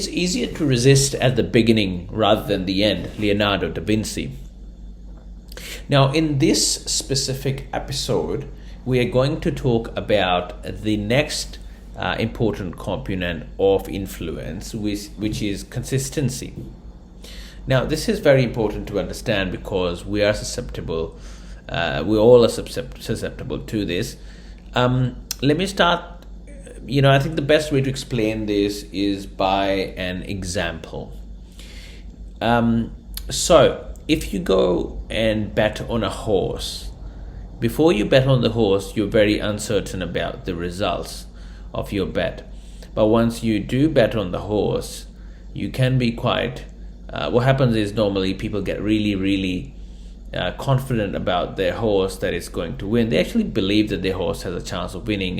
It's easier to resist at the beginning rather than the end, Leonardo da Vinci. Now, in this specific episode, we are going to talk about the next important component of influence, which is consistency. Now, this is very important to understand because we are susceptible, we all are susceptible to this. Let me start. I think the best way to explain this is by an example. So, if you go and bet on a horse, before you bet on the horse, you're very uncertain about the results of your bet. But once you do bet on the horse, you can be quite... what happens is normally people get really confident about their horse that it's going to win. They actually believe that their horse has a chance of winning,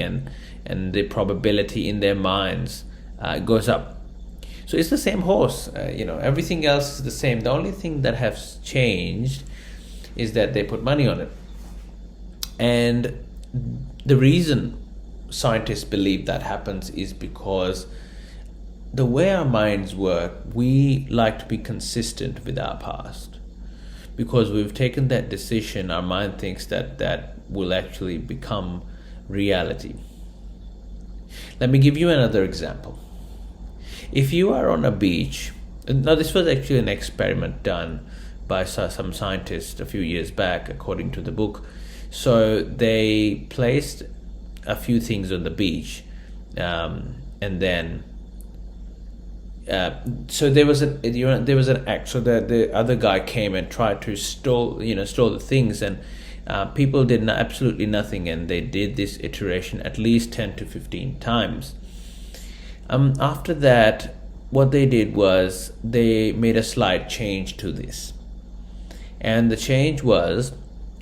and the probability in their minds goes up. So it's the same horse. Everything else is the same. The only thing that has changed is that they put money on it. And the reason scientists believe that happens is because the way our minds work, we like to be consistent with our past. Because we've taken that decision, our mind thinks that will actually become reality. Let me give you another example. If you are on a beach, now this was actually an experiment done by some scientists a few years back, according to the book. So they placed a few things on the beach, and then so there was an act. So the other guy came and tried to stole the things, and people did absolutely nothing, and they did this iteration at least 10 to 15 times. After that, what they did was they made a slight change to this, and the change was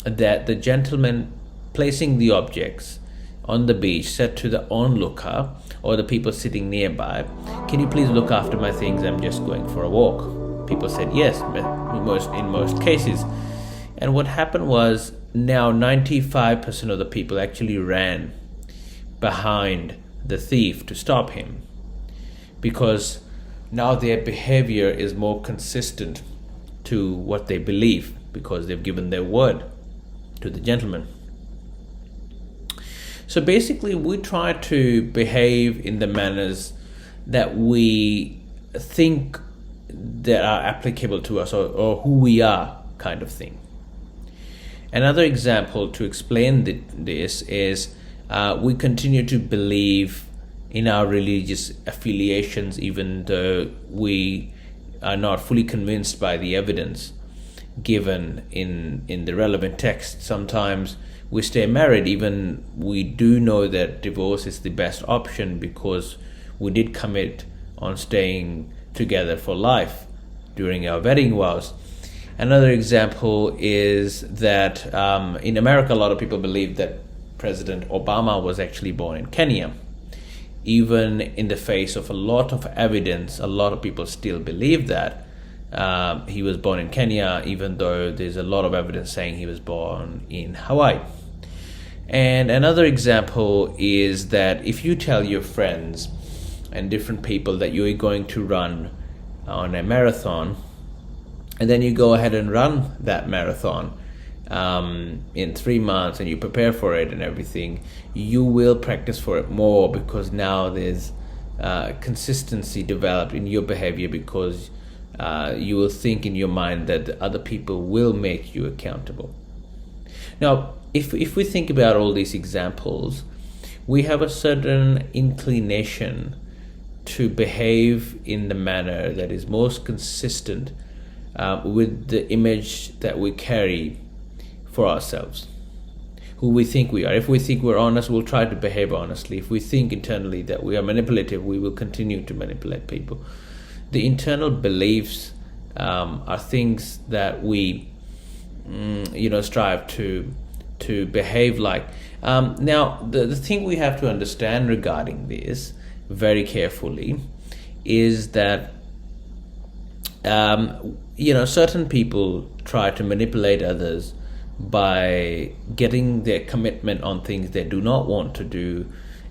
that the gentleman placing the objects on the beach said to the onlooker or the people sitting nearby, "Can you please look after my things? I'm just going for a walk." People said yes, in most cases. And what happened was, now 95% of the people actually ran behind the thief to stop him, because now their behavior is more consistent to what they believe, because they've given their word to the gentleman. So basically, we try to behave in the manners that we think that are applicable to us, or who we are, kind of thing. Another example to explain this is we continue to believe in our religious affiliations, even though we are not fully convinced by the evidence given in the relevant text. Sometimes we stay married, even we do know that divorce is the best option because we did commit on staying together for life during our wedding vows. Another example is that in America, a lot of people believe that President Obama was actually born in Kenya. Even in the face of a lot of evidence, a lot of people still believe that he was born in Kenya, even though there's a lot of evidence saying he was born in Hawaii. And another example is that if you tell your friends and different people that you're going to run on a marathon, and then you go ahead and run that marathon in 3 months, and you prepare for it and everything, you will practice for it more, because now there's consistency developed in your behavior, because you will think in your mind that the other people will make you accountable. Now, if we think about all these examples, we have a certain inclination to behave in the manner that is most consistent with the image that we carry for ourselves, who we think we are. If we think we're honest, we'll try to behave honestly. If we think internally that we are manipulative, we will continue to manipulate people. The internal beliefs are things that we strive to behave like. Now, the thing we have to understand regarding this very carefully is that certain people try to manipulate others by getting their commitment on things they do not want to do,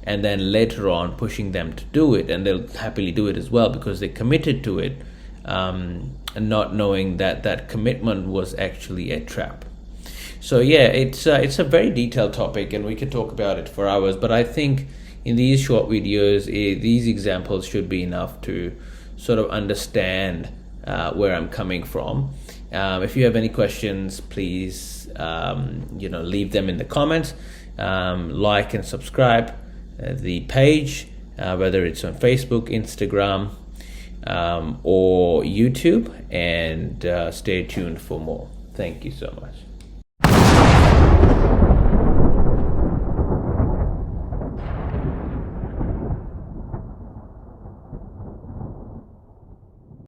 and then later on pushing them to do it, and they'll happily do it as well because they committed to it, and not knowing that that commitment was actually a trap. So yeah, it's a very detailed topic, and we could talk about it for hours. But I think in these short videos, these examples should be enough to sort of understand where I'm coming from. If you have any questions, please leave them in the comments. Like and subscribe the page, whether it's on Facebook, Instagram, or YouTube, and stay tuned for more. Thank you so much.